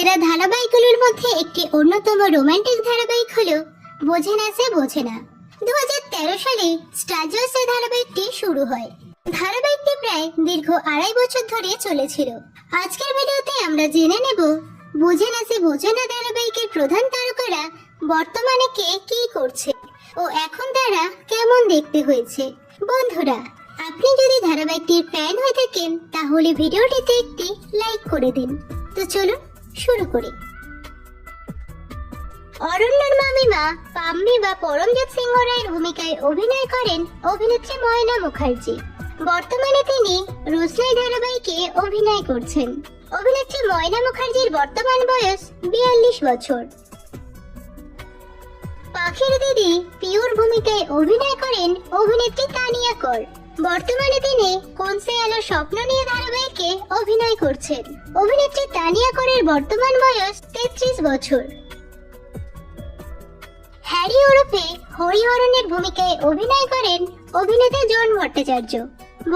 সেরা ধারাবাহিকগুলোর মধ্যে একটি অন্যতম রোমান্টিক ধারাবাহিক হলো বোঝে না সে বোঝে না। 2013 সালে স্টার জলসা ধারাবাহিকটি শুরু হয়। ধারাবাহিকটি প্রায় দীর্ঘ 2.5 বছর ধরে চলেছিল। আজকের ভিডিওতে আমরা জেনে নেব বোঝে না সে বোঝে না ধারাবাহিকের প্রধান তারকারা বর্তমানে কে কি করছে ও এখন তারা কেমন দেখতে হয়েছে। বন্ধুরা, আপনি যদি ধারাবাহিকটির ফ্যান হয়ে থাকেন তাহলে ভিডিওটিতে একটি লাইক করে দিন। তো চলুন শুরু করি। অরণ্যর মামিমা পাম্মি বা পরমজিৎ সিংহ রায়ের ভূমিকায় অভিনয় করেন অভিনেত্রী ময়না মুখার্জি। বর্তমানে তিনি রোশনাই ধারাবাহিকে অভিনয় করছেন। অভিনেত্রী ময়না মুখার্জির বর্তমান বয়স 42 বছর। পাখির দিদি পিওর ভূমিকায় অভিনয় করেন অভিনেত্রী তানিয়া কর। বর্তমানে তিনি কোন সে আলো স্বপ্ন নিয়ে ধারাবাহিকে অভিনয় করছেন। অভিনেত্রী তানিয়া করের বর্তমান বয়স 33 বছর। হ্যারি ওরফে হরিহরনের ভূমিকায় অভিনয় করেন অভিনেতা জন ভট্টাচার্য।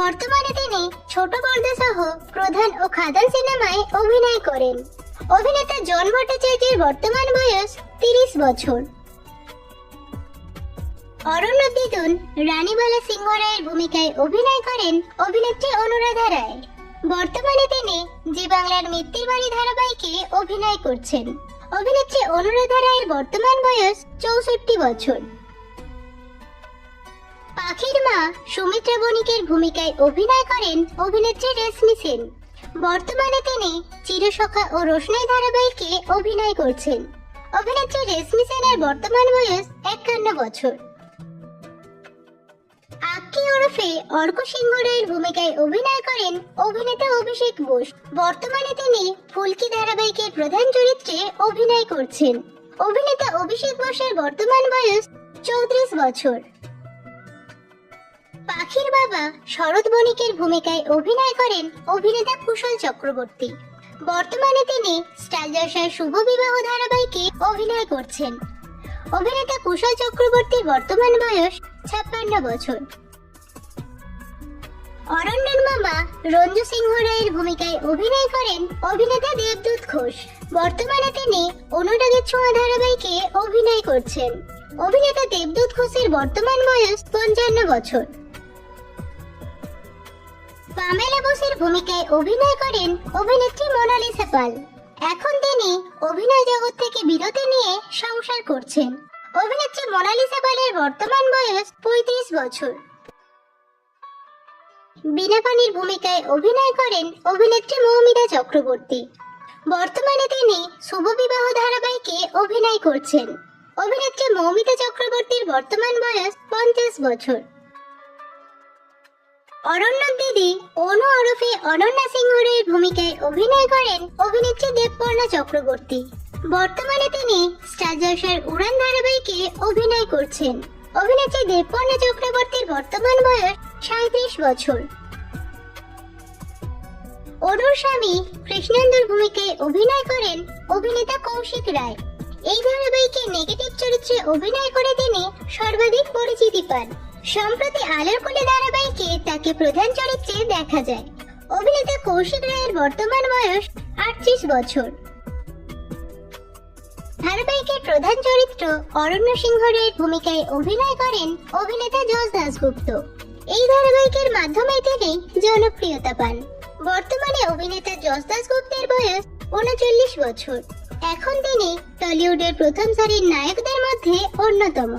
বর্তমানে তিনি ছোট পর্দা সহ প্রধান ও খাদান সিনেমায় অভিনয় করেন। অভিনেতা জন ভট্টাচার্যের বর্তমান বয়স 30 বছর। অরণ্য দিদুন রানীবালা সিংহ রায়ের ভূমিকায় অভিনয় করেন অভিনেত্রী অনুরাধা রায়। বর্তমানে তিনি জি বাংলার মিত্তির বাড়ি ধারাবাহিকে অভিনয় করছেন। অভিনেত্রী অনুরাধা রায়ের বর্তমান বয়স 64 বছর। পাখির মা সুমিত্রা বণিকের ভূমিকায় অভিনয় করেন অভিনেত্রী রেশমি সেন। বর্তমানে তিনি চিরসখা ও রোশনাই ধারাবাহিকে অভিনয় করছেন। অভিনেত্রী রেশমি সেনের বর্তমান বয়স 51 বছর। আক্কি ওরফে অর্ক সিংহ রায়ের ভূমিকায় অভিনয় করেন অভিনেতা অভিষেক বোস। বর্তমানে তিনি ফুলকি ধারাবাহিকের প্রধান চরিত্রে অভিনয় করছেন। অভিনেতা অভিষেক বোসের বর্তমান বয়স 34 বছর। পাখির বাবা শরৎ বণিকের ভূমিকায় অভিনয় করেন অভিনেতা কুশল চক্রবর্তী। বর্তমানে তিনি স্টার জলসার শুভ বিবাহ ধারাবাহিকে অভিনয় করছেন। অভিনেতা কুশল চক্রবর্তীর বর্তমান বয়স 56 বছর। অরণ্যর মামা রঞ্জু সিংহ রায়ের ভূমিকায় অভিনয় করেন অভিনেতা দেবদূত ঘোষ। বর্তমানে তিনি অনুরাগের ছোঁয়া ধারাবাহিকে অভিনয় করছেন। অভিনেতা দেবদূত ঘোষের বর্তমান বয়স 55 বছর। পামেলা বোসের ভূমিকায় অভিনয় করেন অভিনেত্রী মোনালিসা পাল। এখন তিনি অভিনয় জগৎ থেকে বিরতি নিয়ে সংসার করছেন। অভিনেত্রী মোনালিসা পালের বর্তমান বয়স 35 বছর। বিনা পানির ভূমিকায় অভিনয় করেন অভিনেত্রী মৌমিতা চক্রবর্তী। বর্তমানে তিনি শুভ বিবাহ ধারাবাহিকে অভিনয় করছেন। অভিনেত্রী মৌমিতা চক্রবর্তীর বর্তমান বয়স 50 বছর। অরণ্যর দিদি অনু ওরফে অনন্যা সিংহ রায়ের ভূমিকায় অভিনয় করেন অভিনেত্রী দেবপর্ণা চক্রবর্তী। বর্তমানে তিনি স্টার জলসার উড়ান ধারাবাহিকে অভিনয় করছেন। অভিনেত্রী দেবপর্ণা চক্রবর্তীর বর্তমান বয়স 37 বছর। অনুর স্বামী কৃষ্ণেন্দুর ভূমিকায় অভিনয় করেন অভিনেতা কৌশিক রায়। এই ধারাবাহিকে নেগেটিভ চরিত্রে অভিনয় করে তিনি সর্বাধিক পরিচিতি পান। সম্প্রতি আলোর কোলে ধারাবাহিকে তাকে প্রধান চরিত্রে দেখা যায়। অভিনেতা কৌশিক রায়ের বর্তমান বয়স 38 বছর। ধারাবাহিকের প্রধান চরিত্র অরণ্য সিংহ রায়ের ভূমিকায় অভিনয় করেন অভিনেতা যশ দাশগুপ্ত। এই ধারাবাহিকের মাধ্যমে তিনি জনপ্রিয়তা পান। বর্তমানে অভিনেতা যশ দাশগুপ্তের বয়স 39 বছর। এখন তিনি টলিউডের প্রথম সারির নায়কদের মধ্যে অন্যতম।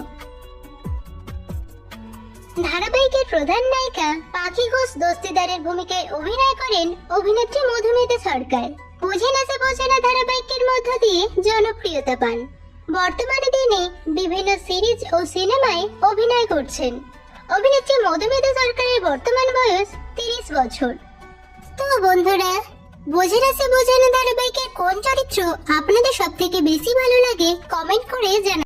ধারাবাহিকের প্রধান নায়িকা পাখি ঘোষ দস্তিদারের ভূমিকায় অভিনয় করেন অভিনেত্রী মধুমিতা সরকার। বোঝে না সে বোঝে না ধারাবাহিকের মধ্য দিয়ে জনপ্রিয়তা পান। বর্তমানে তিনি বিভিন্ন সিরিজ ও সিনেমায় অভিনয় করছেন। অভিনেত্রী মধুমিতা সরকারের বর্তমান বয়স 30 বছর। তো বন্ধুরা, বোঝে না সে বোঝে না ধারাবাহিকের কোন চরিত্র আপনাদের সবথেকে বেশি ভালো লাগে কমেন্ট করে জানান।